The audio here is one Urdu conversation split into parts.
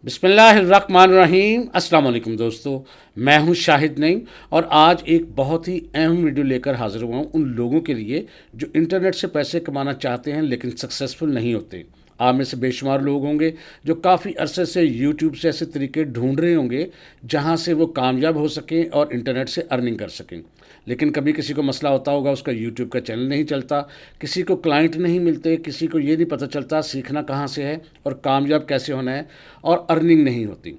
بسم اللہ الرحمن الرحیم۔ السلام علیکم دوستو، میں ہوں شاہد نعیم اور آج ایک بہت ہی اہم ویڈیو لے کر حاضر ہوا ہوں ان لوگوں کے لیے جو انٹرنیٹ سے پیسے کمانا چاہتے ہیں لیکن سکسیسفل نہیں ہوتے۔ آپ میں سے بے شمار لوگ ہوں گے جو کافی عرصے سے یوٹیوب سے ایسے طریقے ڈھونڈ رہے ہوں گے جہاں سے وہ کامیاب ہو سکیں اور انٹرنیٹ سے ارننگ کر سکیں، لیکن کبھی کسی کو مسئلہ ہوتا ہوگا، اس کا یوٹیوب کا چینل نہیں چلتا، کسی کو کلائنٹ نہیں ملتے، کسی کو یہ نہیں پتہ چلتا سیکھنا کہاں سے ہے اور کامیاب کیسے ہونا ہے، اور ارننگ نہیں ہوتی۔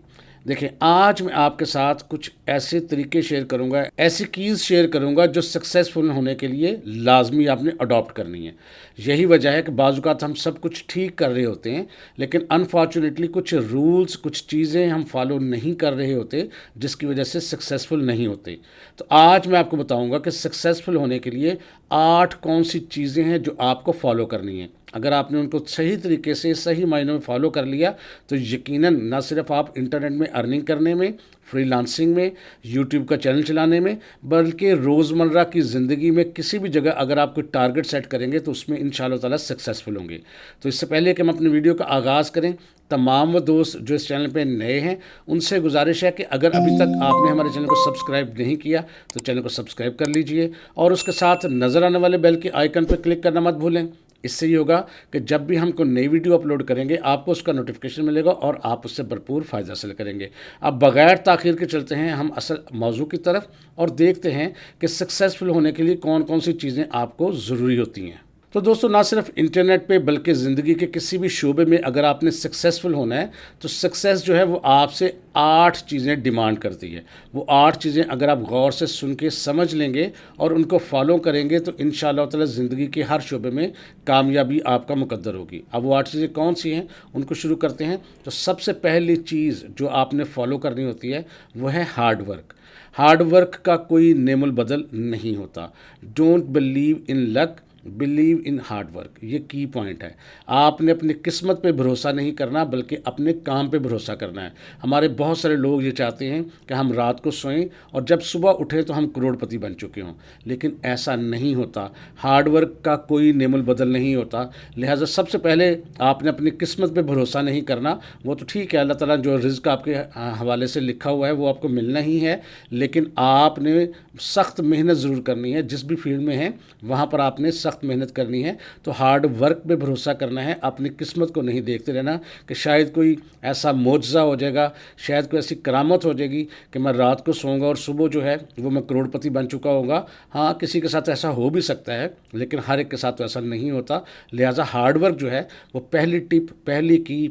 دیکھیں، آج میں آپ کے ساتھ کچھ ایسے طریقے شیئر کروں گا، ایسی کیز شیئر کروں گا جو سکسیزفل ہونے کے لیے لازمی آپ نے اڈاپٹ کرنی ہے۔ یہی وجہ ہے کہ بعض اوقات ہم سب کچھ ٹھیک کر رہے ہوتے ہیں لیکن انفارچونیٹلی کچھ رولز، کچھ چیزیں ہم فالو نہیں کر رہے ہوتے جس کی وجہ سے سکسیزفل نہیں ہوتے۔ تو آج میں آپ کو بتاؤں گا کہ سکسیزفل ہونے کے لیے 8 کون سی چیزیں ہیں جو آپ کو فالو کرنی ہیں۔ اگر آپ نے ان کو صحیح طریقے سے صحیح معنوں میں فالو کر لیا تو یقیناً نہ صرف آپ انٹرنیٹ میں ارننگ کرنے میں، فری لانسنگ میں، یوٹیوب کا چینل چلانے میں، بلکہ روزمرہ کی زندگی میں کسی بھی جگہ اگر آپ کوئی ٹارگٹ سیٹ کریں گے تو اس میں انشاءاللہ تعالیٰ سکسیزفل ہوں گے۔ تو اس سے پہلے کہ ہم اپنی ویڈیو کا آغاز کریں، تمام وہ دوست جو اس چینل پہ نئے ہیں ان سے گزارش ہے کہ اگر ابھی تک آپ نے ہمارے چینل کو سبسکرائب نہیں کیا تو چینل کو سبسکرائب کر لیجئے اور اس کے ساتھ نظر آنے والے بیل کے آئیکن پہ کلک کرنا مت بھولیں۔ اس سے یہ ہوگا کہ جب بھی ہم کوئی نئی ویڈیو اپلوڈ کریں گے آپ کو اس کا نوٹیفیکیشن ملے گا اور آپ اس سے بھرپور فائدہ حاصل کریں گے۔ اب بغیر تاخیر کے چلتے ہیں ہم اصل موضوع کی طرف اور دیکھتے ہیں کہ سکسیزفل ہونے کے لیے کون کون سی چیزیں آپ کو ضروری ہوتی ہیں۔ تو دوستو، نہ صرف انٹرنیٹ پہ بلکہ زندگی کے کسی بھی شعبے میں اگر آپ نے سکسیزفل ہونا ہے تو سکسیز جو ہے وہ آپ سے 8 چیزیں ڈیمانڈ کرتی ہے۔ وہ 8 چیزیں اگر آپ غور سے سن کے سمجھ لیں گے اور ان کو فالو کریں گے تو انشاءاللہ تعالی زندگی کے ہر شعبے میں کامیابی آپ کا مقدر ہوگی۔ اب وہ 8 چیزیں کون سی ہیں ان کو شروع کرتے ہیں۔ تو سب سے پہلی چیز جو آپ نے فالو کرنی ہوتی ہے وہ ہے ہارڈ ورک۔ ہارڈ ورک کا کوئی نعم البدل نہیں ہوتا۔ Don't believe in luck, believe in hard work, یہ کی پوائنٹ ہے۔ آپ نے اپنی قسمت پہ بھروسہ نہیں کرنا بلکہ اپنے کام پہ بھروسہ کرنا ہے۔ ہمارے بہت سارے لوگ یہ چاہتے ہیں کہ ہم رات کو سوئیں اور جب صبح اٹھیں تو ہم کروڑ پتی بن چکے ہوں، لیکن ایسا نہیں ہوتا۔ ہارڈ ورک کا کوئی نعم البدل نہیں ہوتا، لہٰذا سب سے پہلے آپ نے اپنی قسمت پہ بھروسہ نہیں کرنا۔ وہ تو ٹھیک ہے، اللہ تعالیٰ جو رزق آپ کے حوالے سے لکھا ہوا ہے وہ آپ کو ملنا ہی ہے، لیکن آپ نے سخت محنت ضرور کرنی ہے۔ جس بھی فیلڈ میں ہیں وہاں پر آپ نے سخت محنت کرنی ہے۔ تو ہارڈ ورک پہ بھروسہ کرنا ہے، اپنی قسمت کو نہیں دیکھتے رہنا کہ شاید کوئی ایسا معجزہ ہو جائے گا، شاید کوئی ایسی کرامت ہو جائے گی کہ میں رات کو سوؤں گا اور صبح جو ہے وہ میں کروڑ پتی بن چکا ہوگا۔ ہاں، کسی کے ساتھ ایسا ہو بھی سکتا ہے لیکن ہر ایک کے ساتھ تو ایسا نہیں ہوتا۔ لہٰذا ہارڈ ورک جو ہے وہ پہلی ٹپ،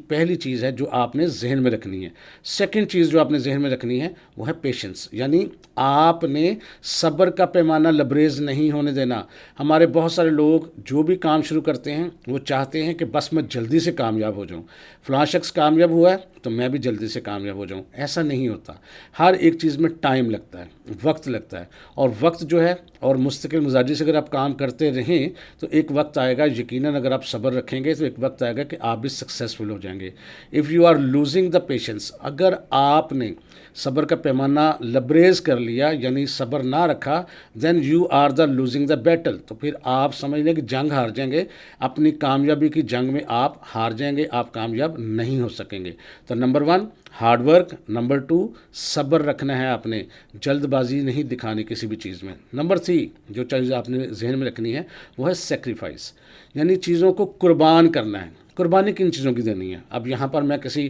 پہلی چیز ہے جو آپ نے ذہن میں رکھنی ہے۔ سیکنڈ چیز جو آپ نے ذہن میں رکھنی ہے وہ ہے پیشنس، یعنی آپ نے صبر کا پیمانہ لبریز نہیں ہونے دینا۔ ہمارے بہت سارے لوگ جو بھی کام شروع کرتے ہیں وہ چاہتے ہیں کہ بس میں جلدی سے کامیاب ہو جاؤں، فلاں شخص کامیاب ہوا ہے تو میں بھی جلدی سے کامیاب ہو جاؤں۔ ایسا نہیں ہوتا۔ ہر ایک چیز میں ٹائم لگتا ہے، وقت لگتا ہے، اور وقت جو ہے اور مستقل مزاجی سے اگر آپ کام کرتے رہیں تو ایک وقت آئے گا، یقیناً اگر آپ صبر رکھیں گے تو ایک وقت آئے گا کہ آپ بھی سکسیزفل ہو جائیں گے۔ If you are losing the patience, اگر آپ نے صبر کا پیمانہ لبریز کر لیا یعنی صبر نہ رکھا، then you are the losing the battle, تو پھر آپ سمجھ لیں کہ جنگ ہار جائیں گے، اپنی کامیابی کی جنگ میں آپ ہار جائیں گے، آپ کامیاب نہیں ہو سکیں گے۔ تو نمبر 1 ہارڈ ورک، نمبر 2 صبر رکھنا ہے، آپ نے جلد بازی نہیں دکھانی کسی بھی چیز میں۔ نمبر 3 جو چیز آپ نے ذہن میں رکھنی ہے وہ ہے سیکریفائس، یعنی چیزوں کو قربان کرنا ہے۔ قربانی کن چیزوں کی دینی ہے؟ اب یہاں پر میں کسی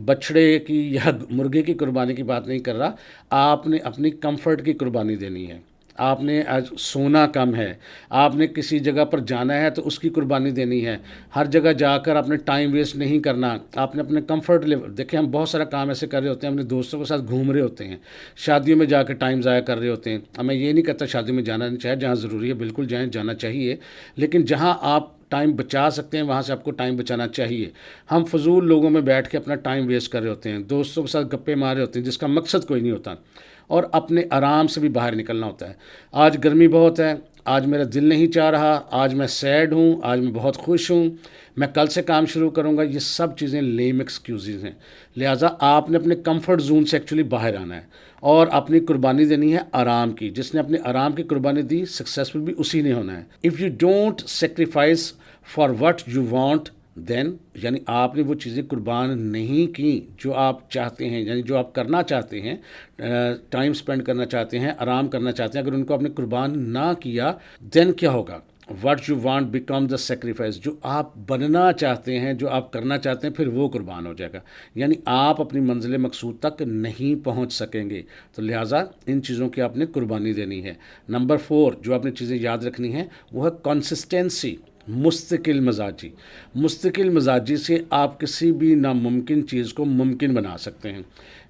بچڑے کی یا مرغے کی قربانی کی بات نہیں کر رہا، آپ نے اپنی کمفرٹ کی قربانی دینی ہے۔ آپ نے آج سونا کم ہے، آپ نے کسی جگہ پر جانا ہے تو اس کی قربانی دینی ہے۔ ہر جگہ جا کر آپ نے ٹائم ویسٹ نہیں کرنا، آپ نے اپنے کمفرٹ لیول، دیکھیں ہم بہت سارا کام ایسے کر رہے ہوتے ہیں، اپنے دوستوں کے ساتھ گھوم رہے ہوتے ہیں، شادیوں میں جا کے ٹائم ضائع کر رہے ہوتے ہیں۔ اب میں یہ نہیں کہتا شادیوں میں جانا نہیں چاہیے، جہاں ضروری ہے بالکل جائیں، جانا چاہیے، لیکن جہاں آپ ٹائم بچا سکتے ہیں وہاں سے آپ کو ٹائم بچانا چاہیے۔ ہم فضول لوگوں میں بیٹھ کے اپنا ٹائم ویسٹ کر رہے ہوتے ہیں، دوستوں کے ساتھ گپے مار رہے ہوتے ہیں جس کا مقصد کوئی نہیں ہوتا، اور اپنے آرام سے بھی باہر نکلنا ہوتا ہے۔ آج گرمی بہت ہے، آج میرا دل نہیں چاہ رہا، آج میں سیڈ ہوں، آج میں بہت خوش ہوں، میں کل سے کام شروع کروں گا، یہ سب چیزیں لیم ایکسکیوزز ہیں۔ لہٰذا آپ نے اپنے کمفرٹ زون سے ایکچولی باہر آنا ہے اور اپنی قربانی دینی ہے آرام کی۔ جس نے اپنے آرام کی قربانی دی سکسیزفل بھی اسی نے ہونا ہے۔ If you don't sacrifice for what you want then یعنی آپ نے وہ چیزیں قربان نہیں کی جو آپ چاہتے ہیں، یعنی جو آپ کرنا چاہتے ہیں، ٹائم اسپینڈ کرنا چاہتے ہیں، آرام کرنا چاہتے ہیں، اگر ان کو آپ نے قربان نہ کیا دین کیا ہوگا؟ What you want become the sacrifice, جو آپ بننا چاہتے ہیں، جو آپ کرنا چاہتے ہیں، پھر وہ قربان ہو جائے گا، یعنی آپ اپنی منزل مقصود تک نہیں پہنچ سکیں گے۔ تو لہٰذا ان چیزوں کی آپ نے قربانی دینی ہے۔ نمبر 4 جو آپ نے چیزیں یاد رکھنی ہیں وہ ہے کنسسٹینسی، مستقل مزاجی۔ مستقل مزاجی سے آپ کسی بھی ناممکن چیز کو ممکن بنا سکتے ہیں۔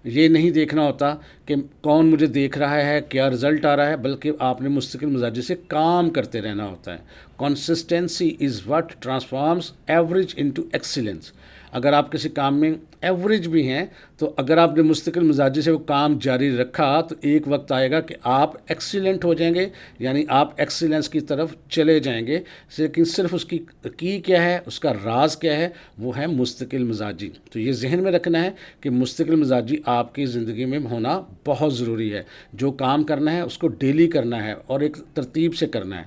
یہ نہیں دیکھنا ہوتا کہ کون مجھے دیکھ رہا ہے، کیا رزلٹ آ رہا ہے، بلکہ آپ نے مستقل مزاجی سے کام کرتے رہنا ہوتا ہے۔ Consistency is what transforms average into excellence. اگر آپ کسی کام میں ایوریج بھی ہیں تو اگر آپ نے مستقل مزاجی سے وہ کام جاری رکھا تو ایک وقت آئے گا کہ آپ ایکسیلنٹ ہو جائیں گے، یعنی آپ ایکسیلنس کی طرف چلے جائیں گے۔ لیکن صرف اس کی کیا ہے، اس کا راز کیا ہے، وہ ہے مستقل مزاجی۔ تو یہ ذہن میں رکھنا ہے کہ مستقل مزاجی آپ کی زندگی میں ہونا بہت ضروری ہے۔ جو کام کرنا ہے اس کو ڈیلی کرنا ہے اور ایک ترتیب سے کرنا ہے۔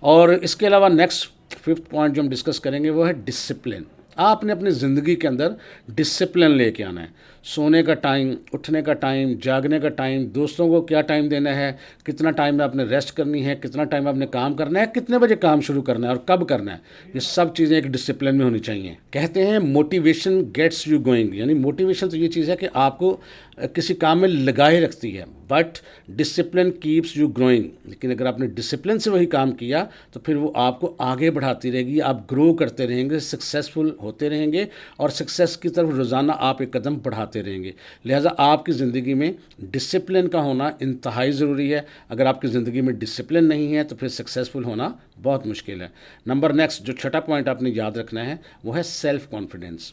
اور اس کے علاوہ نیکسٹ 5th پوائنٹ جو ہم ڈسکس کریں گے وہ ہے ڈسپلن۔ آپ نے اپنی زندگی کے اندر ڈسپلن لے کے آنا ہے۔ سونے کا ٹائم، اٹھنے کا ٹائم، جاگنے کا ٹائم، دوستوں کو کیا ٹائم دینا ہے، کتنا ٹائم میں آپ نے ریسٹ کرنی ہے، کتنا ٹائم آپ نے کام کرنا ہے، کتنے بجے کام شروع کرنا ہے اور کب کرنا ہے، یہ سب چیزیں ایک ڈسپلن میں ہونی چاہیے۔ کہتے ہیں موٹیویشن گیٹس یو گوئنگ، یعنی موٹیویشن تو یہ چیز ہے کہ آپ کو کسی کام میں لگائے رکھتی ہے، but discipline keeps you growing. لیکن اگر آپ نے ڈسپلن سے وہی کام کیا تو پھر وہ آپ کو آگے بڑھاتی رہے گی، آپ گرو کرتے رہیں گے، سکسیزفل ہوتے رہیں گے اور سکسیس کی طرف روزانہ آپ ایک قدم بڑھاتے رہیں گے۔ لہٰذا آپ کی زندگی میں ڈسپلن کا ہونا انتہائی ضروری ہے۔ اگر آپ کی زندگی میں ڈسپلن نہیں ہے تو پھر سکسیزفل ہونا بہت مشکل ہے۔ نمبر نیکسٹ جو چھٹا پوائنٹ آپ نے یاد رکھنا ہے وہ ہے سیلف کانفیڈنس۔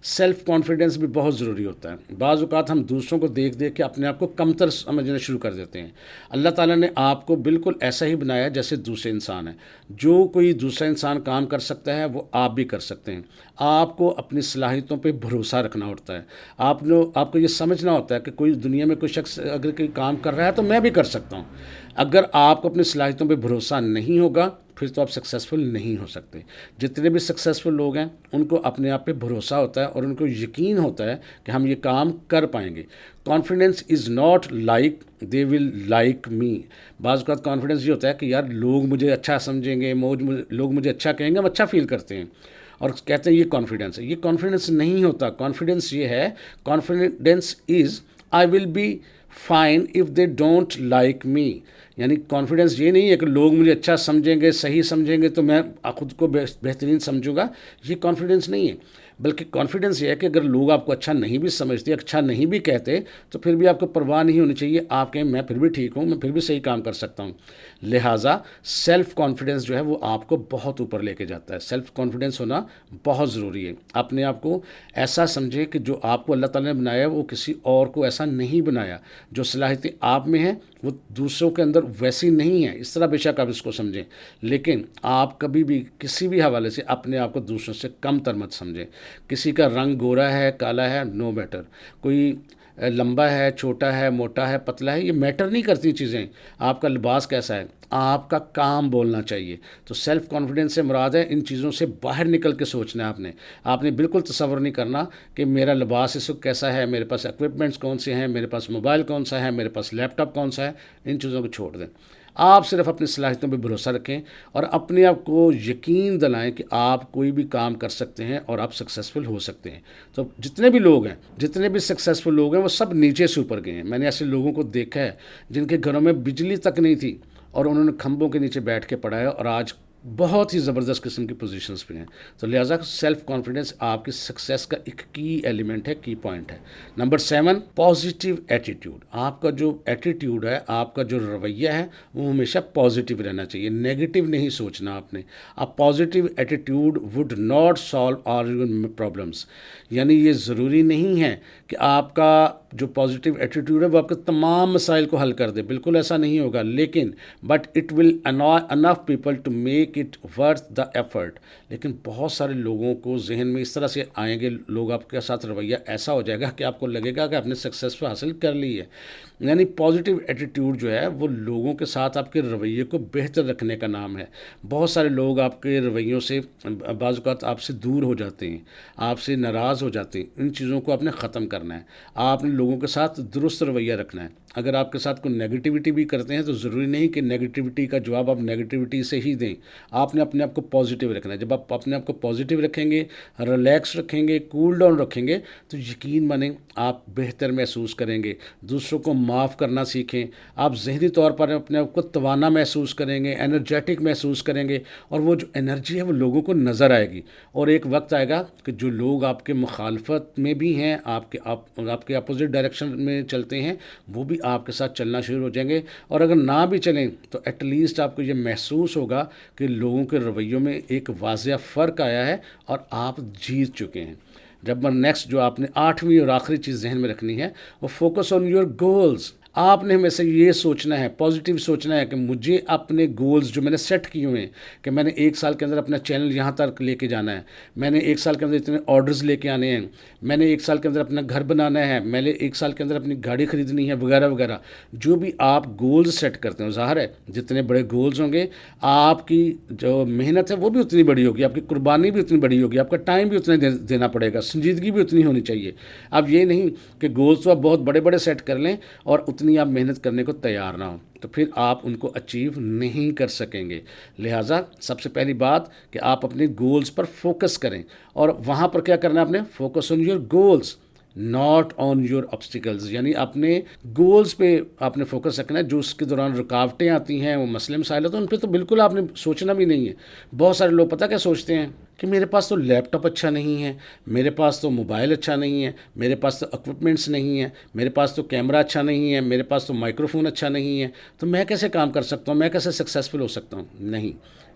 سیلف کانفیڈنس بھی بہت ضروری ہوتا ہے۔ بعض اوقات ہم دوسروں کو دیکھ دیکھ کے اپنے آپ کو کمتر سمجھنا شروع کر دیتے ہیں۔ اللہ تعالیٰ نے آپ کو بالکل ایسا ہی بنایا جیسے دوسرے انسان ہیں۔ جو کوئی دوسرا انسان کام کر سکتا ہے وہ آپ بھی کر سکتے ہیں۔ آپ کو اپنی صلاحیتوں پہ بھروسہ رکھنا ہوتا ہے۔ آپ کو یہ سمجھنا ہوتا ہے کہ کوئی دنیا میں کوئی شخص اگر کوئی کام کر رہا ہے تو میں بھی کر سکتا ہوں۔ اگر آپ کو اپنی صلاحیتوں پہ بھروسہ نہیں ہوگا پھر تو آپ سکسیزفل نہیں ہو سکتے۔ جتنے بھی سکسیزفل لوگ ہیں ان کو اپنے آپ پہ بھروسہ ہوتا ہے اور ان کو یقین ہوتا ہے کہ ہم یہ کام کر پائیں گے۔ Confidence is not like they will like me. بعض اوقات کانفیڈنس یہ ہوتا ہے کہ یار لوگ مجھے اچھا سمجھیں گے، لوگ مجھے اچھا کہیں گے، ہم اچھا فیل کرتے ہیں اور کہتے ہیں یہ کانفیڈنس ہے۔ یہ کانفیڈنس نہیں ہوتا۔ کانفیڈنس یہ ہے، confidence is I will be fine if they don't like me. یعنی کانفیڈنس یہ نہیں ہے کہ لوگ مجھے اچھا سمجھیں گے، صحیح سمجھیں گے تو میں خود کو بہترین سمجھوں گا، یہ کانفیڈنس نہیں ہے۔ بلکہ کانفیڈنس یہ ہے کہ اگر لوگ آپ کو اچھا نہیں بھی سمجھتے، اچھا نہیں بھی کہتے تو پھر بھی آپ کو پرواہ نہیں ہونی چاہیے، آپ کہیں میں پھر بھی ٹھیک ہوں، میں پھر بھی صحیح کام کر سکتا ہوں۔ لہٰذا سیلف کانفیڈنس جو ہے وہ آپ کو بہت اوپر لے کے جاتا ہے۔ سیلف کانفیڈنس ہونا بہت ضروری ہے۔ اپنے آپ کو ایسا سمجھیں کہ جو آپ کو اللہ تعالیٰ نے بنایا ہے وہ کسی اور کو ایسا نہیں بنایا۔ جو صلاحیتیں آپ میں ہیں وہ دوسروں کے اندر ویسی نہیں ہیں، اس طرح بے شک آپ اس کو سمجھیں، لیکن آپ کبھی بھی کسی بھی حوالے سے اپنے آپ کو دوسروں سے کم تر مت سمجھیں۔ کسی کا رنگ گورا ہے، کالا ہے، نو میٹر۔ کوئی لمبا ہے، چھوٹا ہے، موٹا ہے، پتلا ہے، یہ میٹر نہیں کرتی چیزیں۔ آپ کا لباس کیسا ہے، آپ کا کام بولنا چاہیے۔ تو سیلف کانفیڈنس سے مراد ہے ان چیزوں سے باہر نکل کے سوچنا ہے آپ نے بالکل تصور نہیں کرنا کہ میرا لباس اس وقت کیسا ہے، میرے پاس ایکوپمنٹس کون سے ہیں، میرے پاس موبائل کون سا ہے، میرے پاس لیپ ٹاپ کون سا ہے۔ ان چیزوں کو چھوڑ دیں۔ آپ صرف اپنی صلاحیتوں پہ بھروسہ رکھیں اور اپنے آپ کو یقین دلائیں کہ آپ کوئی بھی کام کر سکتے ہیں اور آپ سکسیزفل ہو سکتے ہیں۔ تو جتنے بھی لوگ ہیں، جتنے بھی سکسیزفل لوگ ہیں وہ سب نیچے سے اوپر گئے ہیں۔ میں نے ایسے لوگوں کو دیکھا ہے جن کے گھروں میں بجلی تک نہیں تھی اور انہوں نے کھمبوں کے نیچے بیٹھ کے پڑھایا اور آج بہت ہی زبردست قسم کی پوزیشنز پہ ہیں۔ تو لہٰذا سیلف کانفیڈنس آپ کی سکسیس کا ایک کی ایلیمنٹ ہے، کی پوائنٹ ہے۔ Number 7 positive attitude. آپ کا جو ایٹیٹیوڈ ہے، آپ کا جو رویہ ہے وہ ہمیشہ پازیٹیو رہنا چاہیے، نیگیٹو نہیں سوچنا آپ نے۔ Positive attitude would not solve all your problems. یعنی یہ ضروری نہیں ہے کہ آپ کا جو پازیٹیو ایٹیٹیوڈ ہے وہ آپ کے تمام مسائل کو حل کر دے، بالکل ایسا نہیں ہوگا، لیکن but it will enough people to make it worth the effort. لیکن بہت سارے لوگوں کو ذہن میں اس طرح سے آئیں گے، لوگ آپ کے ساتھ رویہ ایسا ہو جائے گا کہ آپ کو لگے گا کہ آپ نے سکسیس حاصل کر لی ہے. یعنی پازیٹیو ایٹیٹیوڈ جو ہے وہ لوگوں کے ساتھ آپ کے رویے کو بہتر رکھنے کا نام ہے. بہت سارے لوگ آپ کے رویوں سے بعض اوقات آپ سے دور ہو جاتے ہیں، آپ سے ناراض ہو جاتے ہیں. ان چیزوں کو آپ نے ختم کرنا ہے. آپ نے لوگوں کے ساتھ درست رویہ رکھنا ہے. اگر آپ کے ساتھ کوئی نیگیٹیوٹی بھی کرتے ہیں تو ضروری نہیں کہ نیگیٹیوٹی کا جواب آپ نیگیٹیوٹی سے ہی دیں. آپ نے اپنے آپ کو پازیٹیو رکھنا ہے. جب آپ اپنے آپ کو پازیٹیو رکھیں گے، ریلیکس رکھیں گے، کول ڈاؤن رکھیں گے، تو یقین مانیں آپ بہتر محسوس کریں گے. دوسروں کو معاف کرنا سیکھیں. آپ ذہنی طور پر اپنے آپ کو توانا محسوس کریں گے، انرجیٹک محسوس کریں گے، اور وہ جو انرجی ہے وہ لوگوں کو نظر آئے گی. اور ایک وقت آئے گا کہ جو لوگ آپ کے مخالفت میں بھی ہیں، آپ کے اپوزٹ ڈائریکشن میں چلتے ہیں، وہ بھی آپ کے ساتھ چلنا شروع ہو جائیں گے. اور اگر نہ بھی چلیں تو ایٹ لیسٹ آپ کو یہ محسوس ہوگا کہ لوگوں کے رویوں میں ایک واضح فرق آیا ہے اور آپ جیت چکے ہیں. جب نیکسٹ جو آپ نے 8ویں اور آخری چیز ذہن میں رکھنی ہے وہ فوکس آن یور گولز. آپ نے ہمیشہ یہ سوچنا ہے، پازیٹیو سوچنا ہے کہ مجھے اپنے گولز جو میں نے سیٹ کیے ہوئے ہیں کہ میں نے 1 سال کے اندر اپنا چینل یہاں تک لے کے جانا ہے، میں نے 1 سال کے اندر اتنے آرڈرز لے کے آنے ہیں، میں نے 1 سال کے اندر اپنا گھر بنانا ہے، میں نے 1 سال کے اندر اپنی گاڑی خریدنی ہے، وغیرہ وغیرہ. جو بھی آپ گولز سیٹ کرتے ہیں، ظاہر ہے جتنے بڑے گولز ہوں گے آپ کی جو محنت ہے وہ بھی اتنی بڑی ہوگی، آپ کی قربانی بھی اتنی بڑی ہوگی، آپ کا ٹائم بھی اتنا دینا پڑے گا، سنجیدگی بھی اتنی ہونی چاہیے. اب یہ نہیں کہ گولز تو آپ بہت بڑے بڑے سیٹ کر لیں اور اتنی آپ محنت کرنے کو تیار نہ ہوں، تو پھر آپ ان کو اچیو نہیں کر سکیں گے. لہٰذا سب سے پہلی بات کہ آپ اپنے گولز پر فوکس کریں. اور وہاں پر کیا کرنا ہے آپ نے؟ Focus on your goals not on your obstacles. یعنی اپنے گولز پہ آپ نے فوکس رکھنا ہے. جو اس کے دوران رکاوٹیں آتی ہیں، وہ مسئلے مسائل ہوتے ہیں، ان پہ تو بالکل آپ نے سوچنا بھی نہیں ہے. بہت سارے لوگ پتہ کیا سوچتے ہیں کہ میرے پاس تو لیپ ٹاپ اچھا نہیں ہے، میرے پاس تو موبائل اچھا نہیں ہے، میرے پاس تو اکوپمنٹس نہیں ہیں، میرے پاس تو کیمرہ اچھا نہیں ہے، میرے پاس تو مائکرو فون اچھا نہیں ہے، تو میں کیسے کام کر سکتا ہوں، میں کیسے سکسیزفل ہو سکتا ہوں؟ نہیں.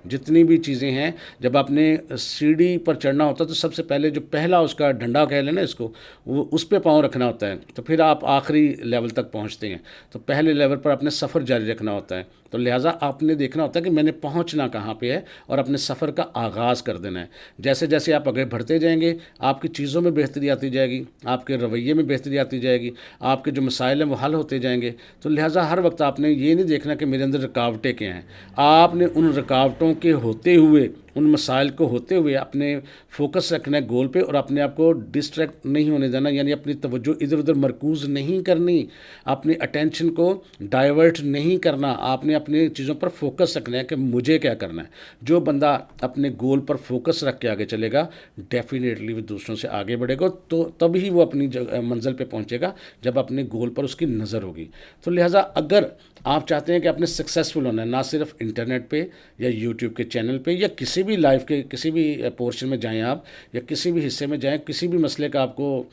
جتنی بھی چیزیں ہیں، جب آپ نے سیڑھی پر چڑھنا ہوتا ہے تو سب سے پہلے جو پہلا اس کا ڈنڈا کہہ لیں نا اس کو، وہ اس پہ پاؤں رکھنا ہوتا ہے، تو پھر آپ آخری لیول تک پہنچتے ہیں. تو پہلے لیول پر اپنے سفر جاری رکھنا ہوتا ہے. تو لہٰذا آپ نے دیکھنا ہوتا ہے کہ میں نے پہنچنا کہاں پہ ہے اور اپنے سفر کا آغاز کر دینا ہے. جیسے جیسے آپ آگے بڑھتے جائیں گے آپ کی چیزوں میں بہتری آتی جائے گی، آپ کے رویے میں بہتری آتی جائے گی، آپ کے جو مسائل ہیں وہ حل ہوتے جائیں گے. تو لہٰذا ہر وقت آپ نے یہ نہیں دیکھنا کہ میرے اندر رکاوٹیں کیا ہیں. آپ نے ان رکاوٹوں کے ہوتے ہوئے، ان مسائل کو ہوتے ہوئے اپنے فوکس رکھنا ہے گول پہ، اور اپنے آپ کو ڈسٹریکٹ نہیں ہونے دینا. یعنی اپنی توجہ ادھر ادھر مرکوز نہیں کرنی، اپنی اٹینشن کو ڈائیورٹ نہیں کرنا. آپ نے اپنی چیزوں پر فوکس رکھنا ہے کہ مجھے کیا کرنا ہے. جو بندہ اپنے گول پر فوکس رکھ کے آگے چلے گا ڈیفینیٹلی وہ دوسروں سے آگے بڑھے گا، تو تبھی وہ اپنی منزل پہ پہنچے گا جب اپنے گول پر اس کی نظر ہوگی. تو لہٰذا اگر آپ چاہتے ہیں کہ اپنے سکسیزفل ہونا ہے، نہ صرف انٹرنیٹ پہ یا یوٹیوب کے چینل پہ یا کسی بھی لائف کے کسی بھی پورشن میں جائیں آپ، یا کسی بھی حصے میں جائیں، کسی بھی مسئلے کا آپ کو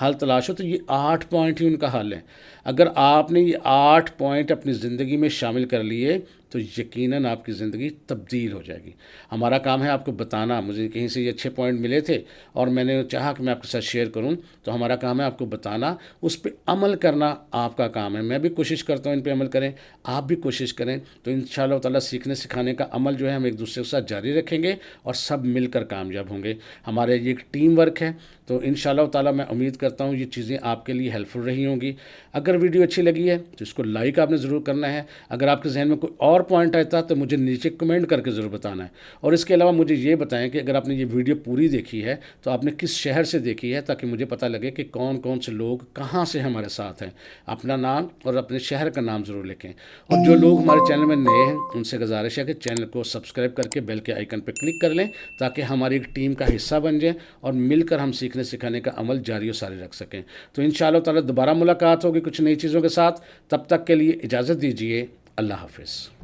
حل تلاش ہو، تو یہ 8 پوائنٹ ہی ان کا حل ہے. اگر آپ نے یہ 8 پوائنٹ اپنی زندگی میں شامل کر لیے تو یقیناً آپ کی زندگی تبدیل ہو جائے گی. ہمارا کام ہے آپ کو بتانا. مجھے کہیں سے یہ اچھے پوائنٹ ملے تھے اور میں نے چاہا کہ میں آپ کے ساتھ شیئر کروں، تو ہمارا کام ہے آپ کو بتانا، اس پہ عمل کرنا آپ کا کام ہے. میں بھی کوشش کرتا ہوں ان پہ عمل کریں، آپ بھی کوشش کریں. تو انشاءاللہ تعالیٰ سیکھنے سکھانے کا عمل جو ہے ہم ایک دوسرے کے ساتھ جاری رکھیں گے اور سب مل کر کامیاب ہوں گے. ہمارے یہ ایک ٹیم ورک ہے. تو انشاءاللہ تعالیٰ میں امید کرتا ہوں یہ چیزیں آپ کے لیے ہیلپ فل رہی ہوں گی. اگر ویڈیو اچھی لگی ہے تو اس کو لائک آپ نے ضرور کرنا ہے. اگر آپ کے ذہن میں کوئی اور پوائنٹ آتا تو مجھے نیچے کمنٹ کر کے ضرور بتانا ہے. اور اس کے علاوہ مجھے یہ بتائیں کہ اگر آپ نے یہ ویڈیو پوری دیکھی ہے تو آپ نے کس شہر سے دیکھی ہے، تاکہ مجھے پتہ لگے کہ کون کون سے لوگ کہاں سے ہمارے ساتھ ہیں. اپنا نام اور اپنے شہر کا نام ضرور لکھیں. اور جو لوگ ہمارے چینل میں نئے ہیں ان سے گزارش ہے کہ چینل کو سبسکرائب کر کے بیل کے آئیکن پہ کلک کر لیں، تاکہ ہماری ایک ٹیم کا حصہ بن جائیں اور مل کر ہم سیکھنے سکھانے کا عمل جاری و ساری رکھ سکیں. تو انشاءاللہ تعالیٰ دوبارہ ملاقات ہوگی کچھ نئی چیزوں کے ساتھ. تب تک کے لیے اجازت دیجیے. اللہ حافظ.